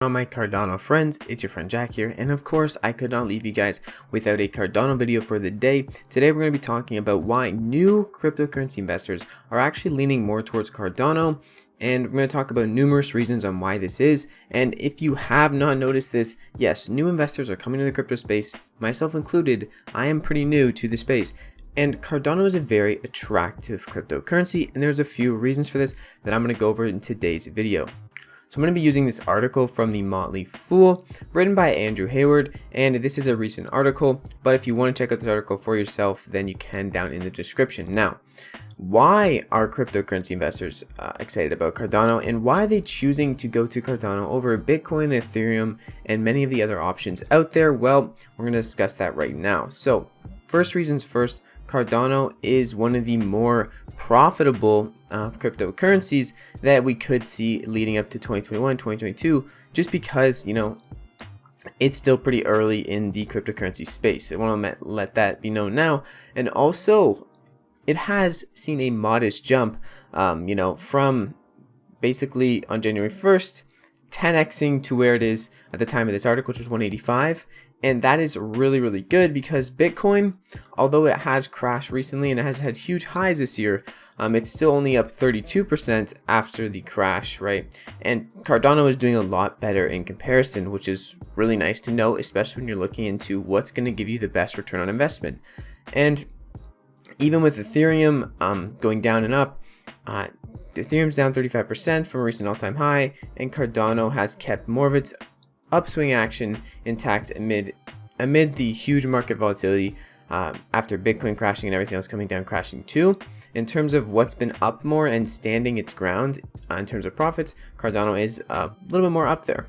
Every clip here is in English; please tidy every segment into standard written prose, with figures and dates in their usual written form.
On my Cardano friends, it's your friend Jack here, and of course I could not leave you guys without a Cardano video for the day. Today we're going to be talking about why new cryptocurrency investors are actually leaning more towards Cardano, and we're going to talk about numerous reasons on why this is. And if you have not noticed this, yes, new investors are coming to the crypto space, myself included. I am pretty new to the space. And Cardano is a very attractive cryptocurrency, and there's a few reasons for this that I'm going to go over in today's video. So I'm going to be using this article from the Motley Fool, written by Andrew Hayward, and this is a recent article, but if you want to check out this article for yourself, then you can down in the description. Now, why are cryptocurrency investors excited about Cardano, and why are they choosing to go to Cardano over Bitcoin, Ethereum, and many of the other options out there? Well, we're going to discuss that right now. So first reasons first, Cardano is one of the more profitable cryptocurrencies that we could see leading up to 2021, 2022, just because, it's still pretty early in the cryptocurrency space. I want to let that be known now. And also, it has seen a modest jump, from basically on January 1st, 10xing to where it is at the time of this article, which was 185. And that is really, really good because Bitcoin, although it has crashed recently and it has had huge highs this year, it's still only up 32% after the crash, right? And Cardano is doing a lot better in comparison, which is really nice to know, especially when you're looking into what's going to give you the best return on investment. And even with Ethereum going down and up, Ethereum's down 35% from a recent all-time high, and Cardano has kept more of its upswing action intact amid the huge market volatility after Bitcoin crashing and everything else coming down crashing too. In terms of what's been up more and standing its ground in terms of profits, Cardano is a little bit more up there.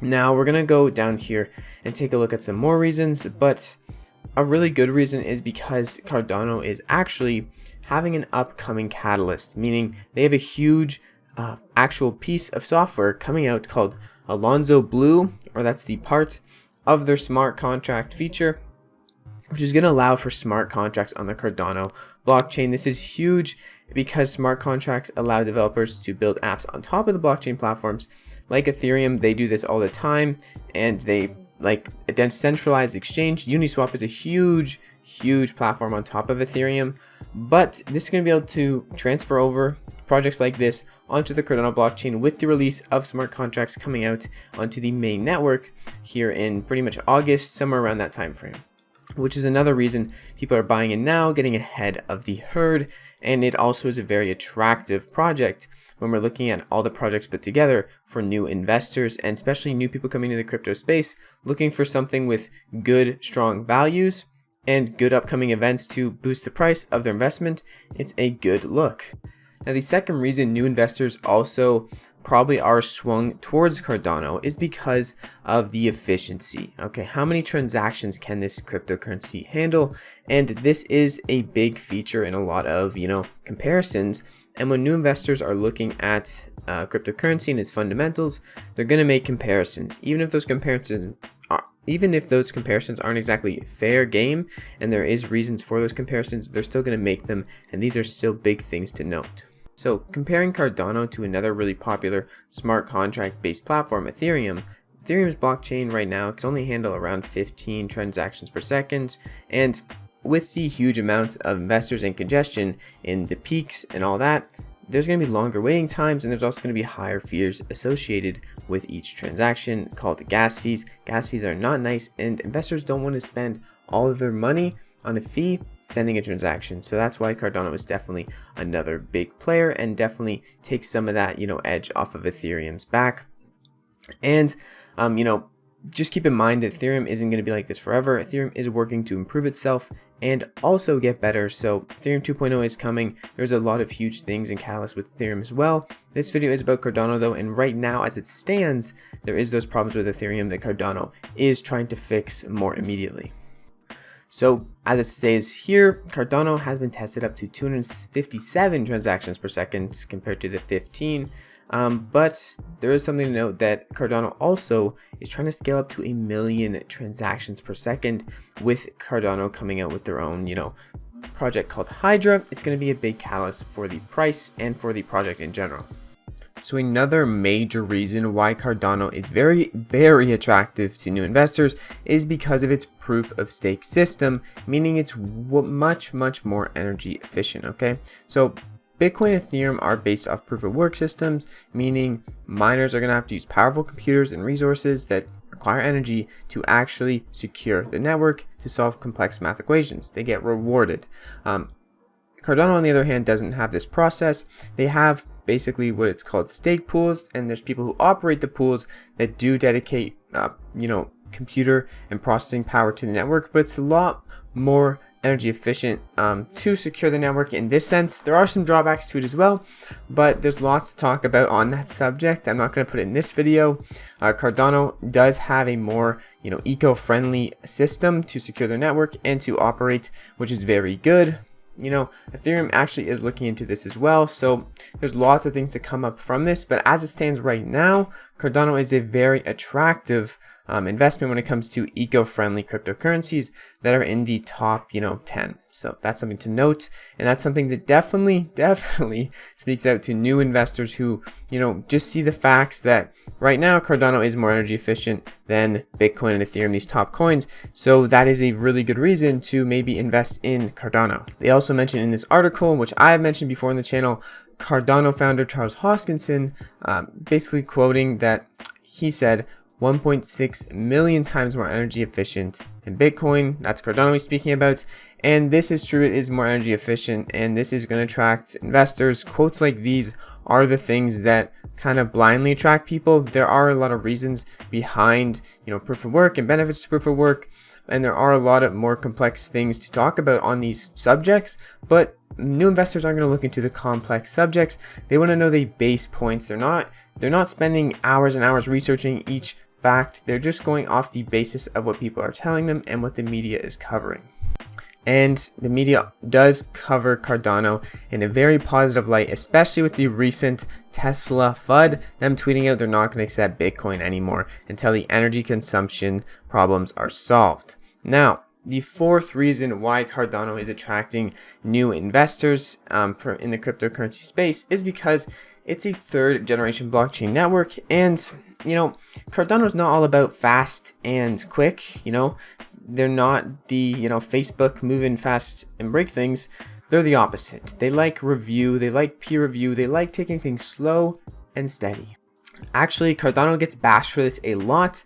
Now we're gonna go down here and take a look at some more reasons, but a really good reason is because Cardano is actually having an upcoming catalyst, meaning they have a huge actual piece of software coming out called Alonzo Blue, or that's the part of their smart contract feature, which is going to allow for smart contracts on the Cardano blockchain. This is huge because smart contracts allow developers to build apps on top of the blockchain platforms like Ethereum. They do this all the time, and they like a decentralized exchange. Uniswap is a huge platform on top of Ethereum, but this is going to be able to transfer over projects like this onto the Cardano blockchain with the release of smart contracts coming out onto the main network here in pretty much August, somewhere around that time frame, which is another reason people are buying in now, getting ahead of the herd. And it also is a very attractive project when we're looking at all the projects put together for new investors, and especially new people coming to the crypto space looking for something with good, strong values and good upcoming events to boost the price of their investment. It's a good look. Now, the second reason new investors also probably are swung towards Cardano is because of the efficiency. Okay, how many transactions can this cryptocurrency handle? And this is a big feature in a lot of, comparisons. And when new investors are looking at cryptocurrency and its fundamentals, they're going to make comparisons, even if those comparisons aren't exactly fair game, and there is reasons for those comparisons, they're still going to make them, and these are still big things to note. So comparing Cardano to another really popular smart contract based platform, Ethereum's blockchain right now can only handle around 15 transactions per second, and with the huge amounts of investors and congestion in the peaks and all that, there's going to be longer waiting times, and there's also going to be higher fees associated with each transaction called gas fees. Gas fees are not nice, and investors don't want to spend all of their money on a fee sending a transaction. So that's why Cardano is definitely another big player and definitely takes some of that, edge off of Ethereum's back. And, just keep in mind that Ethereum isn't going to be like this forever. Ethereum is working to improve itself and also get better. So Ethereum 2.0 is coming. There's a lot of huge things and catalysts with Ethereum as well. This video is about Cardano though, and right now as it stands, there is those problems with Ethereum that Cardano is trying to fix more immediately. So as it says here, Cardano has been tested up to 257 transactions per second compared to the 15. But there is something to note that Cardano also is trying to scale up to 1 million transactions per second, with Cardano coming out with their own, project called Hydra. It's going to be a big catalyst for the price and for the project in general. So another major reason why Cardano is very attractive to new investors is because of its proof of stake system, meaning it's much more energy efficient, okay? So Bitcoin and Ethereum are based off proof of work systems, meaning miners are going to have to use powerful computers and resources that require energy to actually secure the network to solve complex math equations. They get rewarded. Cardano, on the other hand, doesn't have this process. They have basically what it's called stake pools, and there's people who operate the pools that do dedicate, computer and processing power to the network, but it's a lot more energy efficient to secure the network in this sense. There are some drawbacks to it as well, but there's lots to talk about on that subject. I'm not going to put it in this video. Cardano does have a more eco-friendly system to secure their network and to operate, which is very good. Ethereum actually is looking into this as well, so there's lots of things to come up from this, but as it stands right now, Cardano is a very attractive investment when it comes to eco-friendly cryptocurrencies that are in the top 10. So that's something to note, and that's something that definitely speaks out to new investors who just see the facts that right now Cardano is more energy efficient than Bitcoin and Ethereum, these top coins. So that is a really good reason to maybe invest in Cardano. They also mentioned in this article, which I have mentioned before on the channel, Cardano founder Charles Hoskinson basically quoting that he said 1.6 million times more energy efficient than Bitcoin. That's Cardano he's speaking about. And this is true, it is more energy efficient, and this is going to attract investors. Quotes like these are the things that kind of blindly attract people. There are a lot of reasons behind, proof of work and benefits to proof of work, and there are a lot of more complex things to talk about on these subjects, but new investors aren't going to look into the complex subjects. They want to know the base points. They're not spending hours and hours researching each fact. They're just going off the basis of what people are telling them and what the media is covering. And the media does cover Cardano in a very positive light, especially with the recent Tesla FUD, them tweeting out they're not going to accept Bitcoin anymore until the energy consumption problems are solved. Now, the fourth reason why Cardano is attracting new investors in the cryptocurrency space is because it's a third generation blockchain network, and Cardano is not all about fast and quick. They're not the Facebook move in fast and break things. They're the opposite. They like review, they like peer review, they like taking things slow and steady. Actually, Cardano gets bashed for this a lot,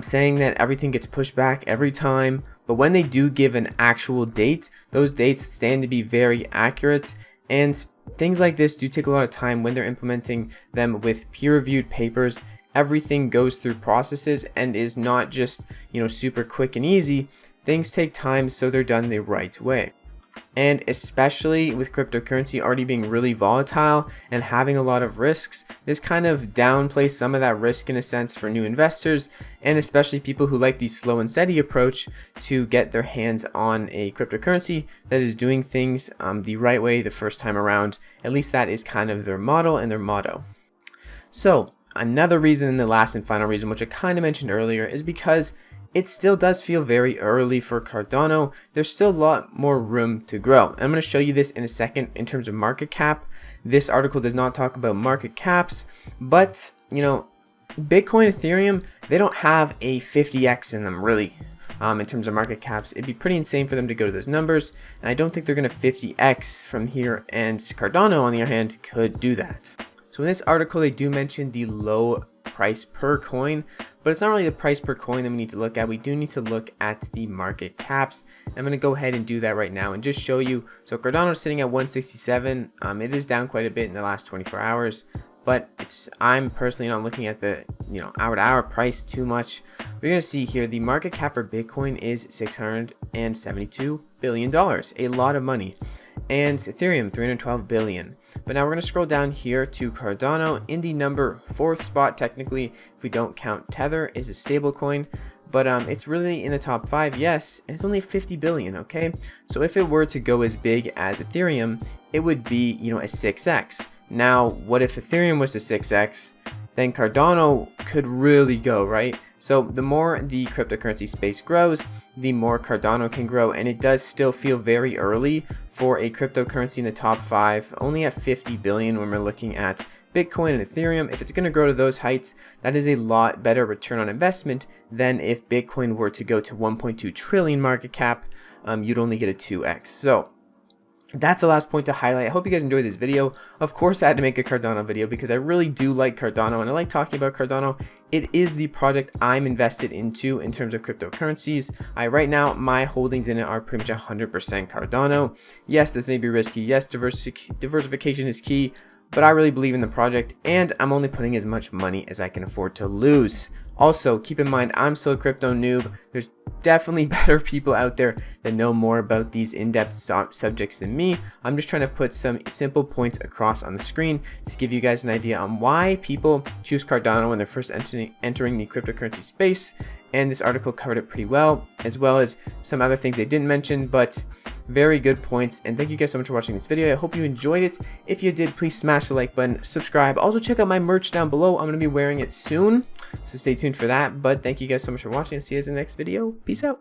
saying that everything gets pushed back every time, but when they do give an actual date, those dates stand to be very accurate, and things like this do take a lot of time when they're implementing them with peer-reviewed papers. Everything goes through processes and is not just, super quick and easy. Things take time, so they're done the right way. And especially with cryptocurrency already being really volatile and having a lot of risks, this kind of downplays some of that risk in a sense for new investors, and especially people who like the slow and steady approach to get their hands on a cryptocurrency that is doing things the right way the first time around. At least that is kind of their model and their motto. So another reason, and the last and final reason, which I kind of mentioned earlier, is because it still does feel very early for Cardano. There's still a lot more room to grow. I'm going to show you this in a second in terms of market cap. This article does not talk about market caps, but Bitcoin, Ethereum, they don't have a 50x in them really. In terms of market caps, it'd be pretty insane for them to go to those numbers, and I don't think they're going to 50x from here, and Cardano on the other hand could do that. So in this article, they do mention the low price per coin, but it's not really the price per coin that we need to look at. We do need to look at the market caps. I'm going to go ahead and do that right now and just show you. So Cardano is sitting at 167. It is down quite a bit in the last 24 hours, but I'm personally not looking at the hour to hour price too much. We're going to see here the market cap for Bitcoin is $672 billion, a lot of money, and Ethereum 312 billion. But now we're going to scroll down here to Cardano in the number 4th spot. Technically, if we don't count Tether, is a stable coin, but it's really in the top 5, yes, and it's only 50 billion, okay? So if it were to go as big as Ethereum, it would be, a 6x. Now, what if Ethereum was a 6x? Then Cardano could really go, right? So the more the cryptocurrency space grows, the more Cardano can grow, and it does still feel very early for a cryptocurrency in the top 5, only at 50 billion when we're looking at Bitcoin and Ethereum, if it's going to grow to those heights, that is a lot better return on investment than if Bitcoin were to go to 1.2 trillion market cap. You'd only get a 2x. So that's the last point to highlight. I hope you guys enjoyed this video. Of course, I had to make a Cardano video because I really do like Cardano and I like talking about Cardano. It is the project I'm invested into in terms of cryptocurrencies. Right now, my holdings in it are pretty much 100% Cardano. Yes, this may be risky. Yes, diversification is key, but I really believe in the project and I'm only putting as much money as I can afford to lose. Also, keep in mind, I'm still a crypto noob. There's definitely better people out there that know more about these in-depth subjects than me. I'm just trying to put some simple points across on the screen to give you guys an idea on why people choose Cardano when they're first entering the cryptocurrency space. And this article covered it pretty well as some other things they didn't mention, but very good points. And thank you guys so much for watching this video. I hope you enjoyed it. If you did, please smash the like button, subscribe. Also check out my merch down below. I'm going to be wearing it soon, so stay tuned for that. But thank you guys so much for watching. See you guys in the next video. Peace out.